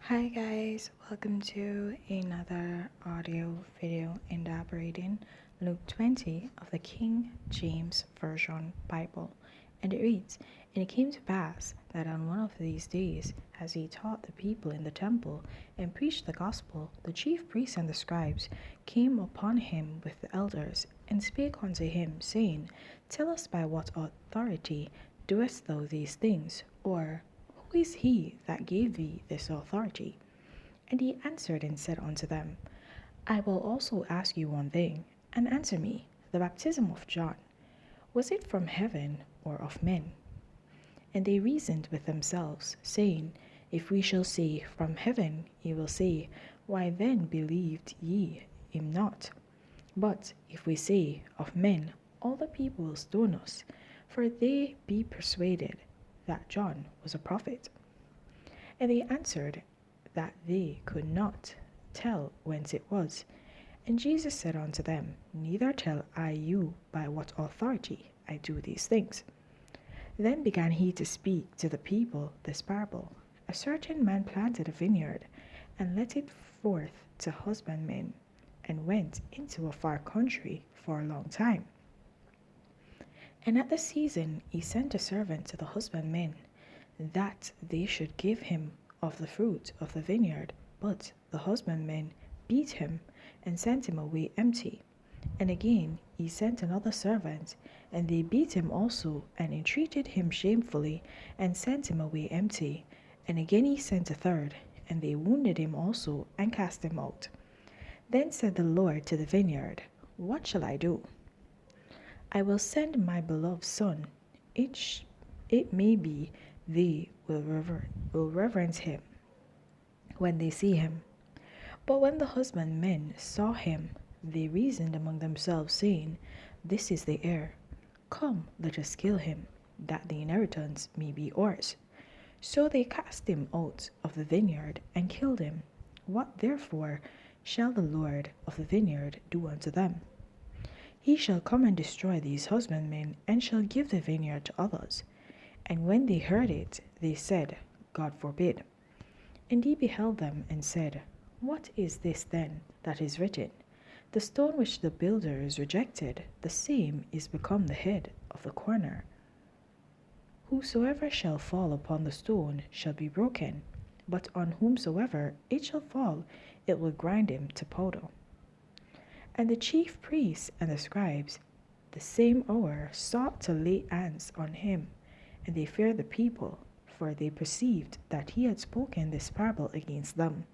Hi guys, welcome to another audio video interpreting Luke 20 of the King James Version Bible. And it reads, "And it came to pass that on one of these days, as he taught the people in the temple and preached the gospel, the chief priests and the scribes came upon him with the elders, and spake unto him, saying, Tell us by what authority doest thou these things? Or who is he that gave thee this authority? And he answered and said unto them, I will also ask you one thing, and answer me. The baptism of John, was it from heaven or of men? And they reasoned with themselves, saying, If we shall say, From heaven, ye will say, Why then believed ye him not? But if we say, Of men, all the people will stone us, for they be persuaded that John was a prophet. And they answered that they could not tell whence it was. And Jesus said unto them, Neither tell I you by what authority I do these things. Then began he to speak to the people this parable. A certain man planted a vineyard, and let it forth to husbandmen, and went into a far country for a long time. And at the season he sent a servant to the husbandmen, that they should give him of the fruit of the vineyard. But the husbandmen beat him, and sent him away empty. And again he sent another servant, and they beat him also, and entreated him shamefully, and sent him away empty. And again he sent a third, and they wounded him also, and cast him out. Then said the Lord to the vineyard, What shall I do? I will send my beloved son. It may be they will reverence him when they see him. But when the husbandmen saw him, they reasoned among themselves, saying, This is the heir. Come, let us kill him, that the inheritance may be ours. So they cast him out of the vineyard, and killed him. What therefore shall the Lord of the vineyard do unto them? He shall come and destroy these husbandmen, and shall give the vineyard to others. And when they heard it, they said, God forbid. And he beheld them, and said, What is this then that is written? The stone which the builders rejected, the same is become the head of the corner. Whosoever shall fall upon the stone shall be broken, but on whomsoever it shall fall, it will grind him to powder. And the chief priests and the scribes the same hour sought to lay hands on him, and they feared the people, for they perceived that he had spoken this parable against them.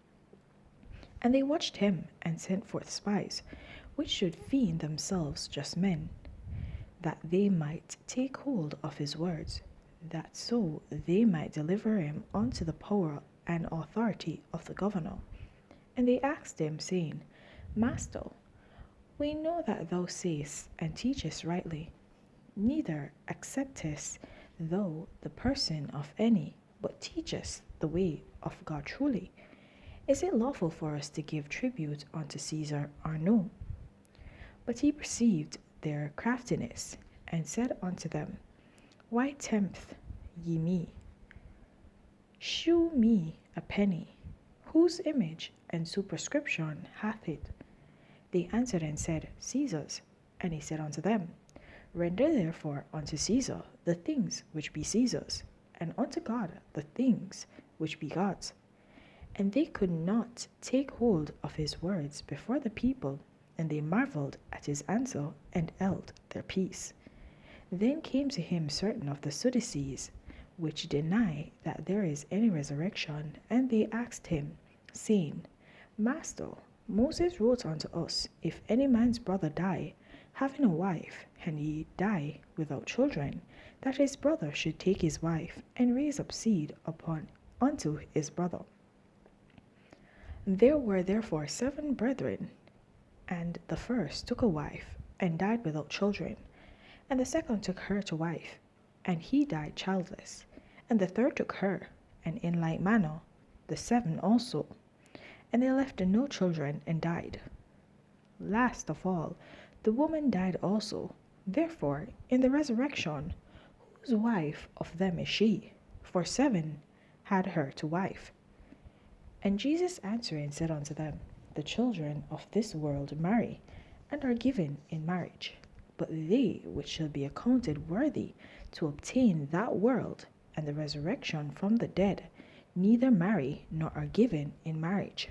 And they watched him, and sent forth spies, which should feign themselves just men, that they might take hold of his words, that so they might deliver him unto the power and authority of the governor. And they asked him, saying, Master, we know that thou sayest and teachest rightly, neither acceptest thou the person of any, but teachest the way of God truly. Is it lawful for us to give tribute unto Caesar or no? But he perceived their craftiness, and said unto them, Why tempt ye me? Shew me a penny. Whose image and superscription hath it? They answered and said, Caesar's. And he said unto them, Render therefore unto Caesar the things which be Caesar's, and unto God the things which be God's. And they could not take hold of his words before the people, and they marveled at his answer, and held their peace. Then came to him certain of the Sadducees, which deny that there is any resurrection, and they asked him, saying, Master, Moses wrote unto us, If any man's brother die, having a wife, and he die without children, that his brother should take his wife, and raise up seed upon unto his brother. There were therefore 7 brethren, and the first took a wife, and died without children. And the second took her to wife, and he died childless. And the third took her, and in like manner the 7 also. And they left no children, and died. Last of all, the woman died also. Therefore, in the resurrection, whose wife of them is she? For 7 had her to wife. And Jesus answering said unto them, The children of this world marry, and are given in marriage. But they which shall be accounted worthy to obtain that world and the resurrection from the dead, neither marry nor are given in marriage.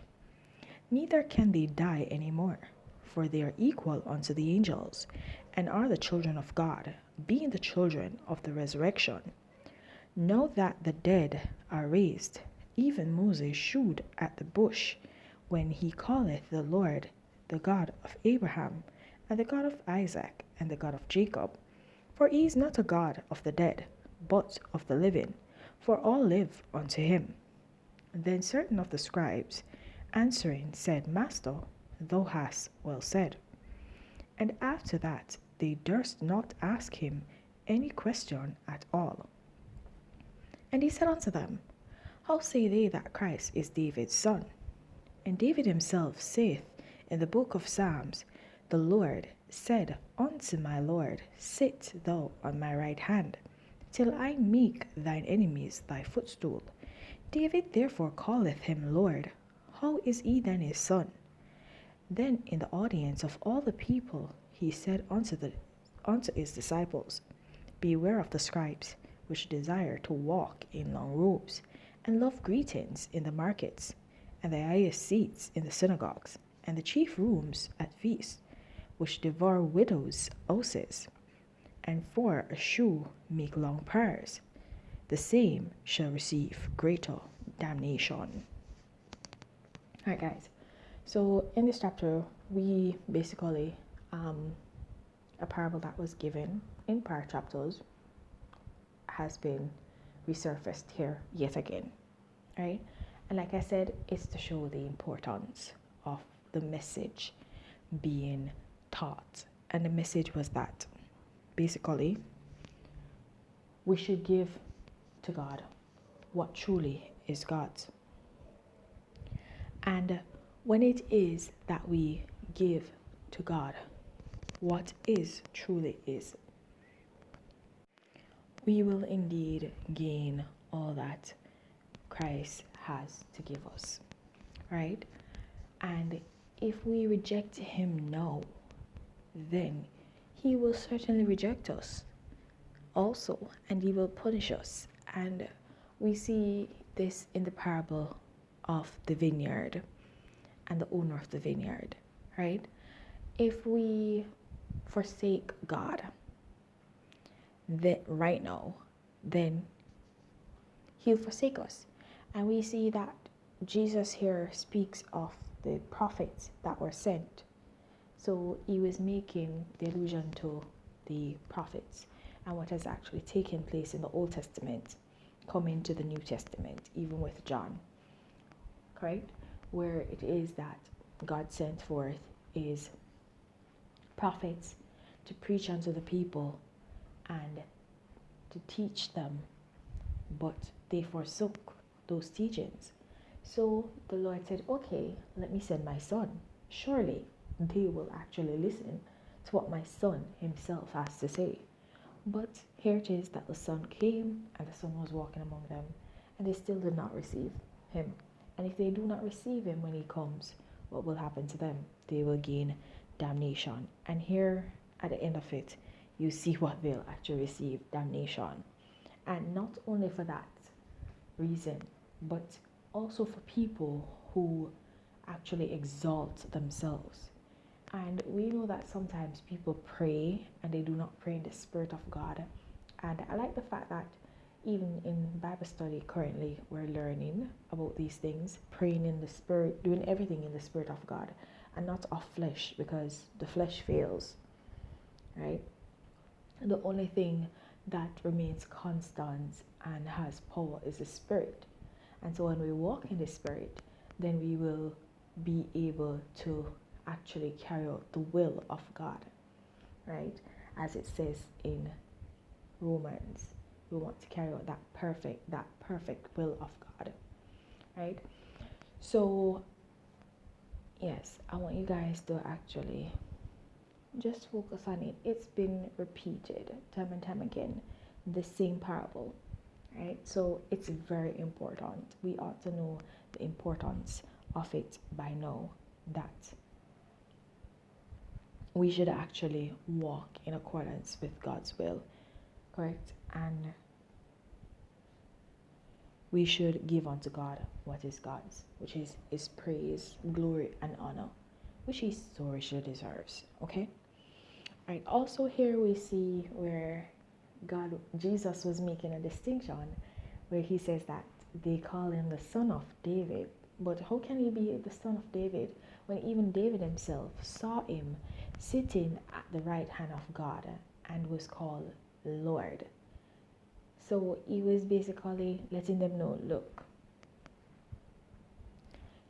Neither can they die any more, for they are equal unto the angels, and are the children of God, being the children of the resurrection. Know that the dead are raised, even Moses shewed at the bush, when he calleth the Lord the God of Abraham, and the God of Isaac, and the God of Jacob. For he is not a God of the dead, but of the living, for all live unto him. Then certain of the scribes, answering, said, Master, thou hast well said. And after that they durst not ask him any question at all. And he said unto them, How say they that Christ is David's son? And David himself saith in the book of Psalms, The Lord said unto my Lord, Sit thou on my right hand, till I make thine enemies thy footstool. David therefore calleth him Lord. How is he then his son? Then in the audience of all the people he said unto his disciples, Beware of the scribes, which desire to walk in long robes, and love greetings in the markets, and the highest seats in the synagogues, and the chief rooms at feasts, which devour widows' houses, and for a shoe make long prayers. The same shall receive greater damnation. Alright, guys. So in this chapter, we basically a parable that was given in prior chapters has been resurfaced here yet again, right? And like I said, it's to show the importance of the message being taught. And the message was that basically we should give to God what truly is God's. And when it is that we give to God what is truly is, we will indeed gain all that Christ has to give us, right? And if we reject him now, then he will certainly reject us also, and he will punish us. And we see this in the parable of the vineyard and the owner of the vineyard, right? If we forsake God that right now, then he'll forsake us. And we see that Jesus here speaks of the prophets that were sent. So he was making the allusion to the prophets and what has actually taken place in the Old Testament coming to the New Testament, even with John, correct? Where it is that God sent forth is prophets to preach unto the people and to teach them, but they forsook those teachings. So the Lord said, okay, let me send my son. Surely they will actually listen to what my son himself has to say. But here it is that the son came and the son was walking among them, and they still did not receive him. And if they do not receive him when he comes, what will happen to them? They will gain damnation. And here at the end of it, you see what they'll actually receive, damnation. And not only for that reason, but also for people who actually exalt themselves. And we know that sometimes people pray and they do not pray in the Spirit of God. And I like the fact that even in Bible study currently, we're learning about these things, praying in the Spirit, doing everything in the Spirit of God and not of flesh, because the flesh fails, right? The only thing that remains constant and has power is the Spirit. And so when we walk in the Spirit, then we will be able to actually carry out the will of God, right? As it says in Romans, we want to carry out that perfect will of God, right? So yes, I want you guys to actually just focus on it. It's been repeated time and time again, the same parable, right? So it's very important. We ought to know the importance of it by now, that we should actually walk in accordance with God's will, correct? And we should give unto God what is God's, which is His praise, glory, and honor, which He so richly deserves. Okay? All right. Also, here we see where Jesus was making a distinction, where He says that they call Him the Son of David. But how can He be the Son of David when even David himself saw Him sitting at the right hand of God and was called Lord? So He was basically letting them know, look,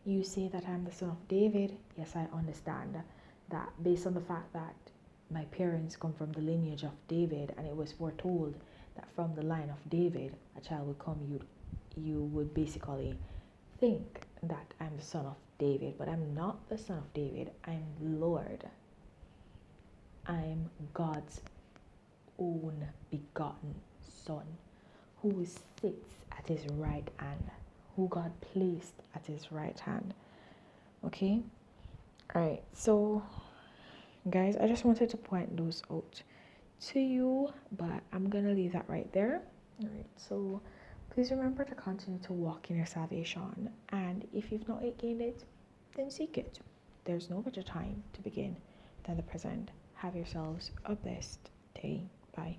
you say that I'm the son of David. Yes, I understand that based on the fact that my parents come from the lineage of David, and it was foretold that from the line of David a child would come, you would basically think that I'm the son of David, but I'm not the son of David. I'm Lord. I'm God's own begotten son, who sits at His right hand, who God placed at His right hand. Okay? Alright, so guys, I just wanted to point those out to you, but I'm gonna leave that right there. Alright, so please remember to continue to walk in your salvation, and if you've not yet gained it, then seek it. There's no better time to begin than the present. Have yourselves a blessed day. Bye.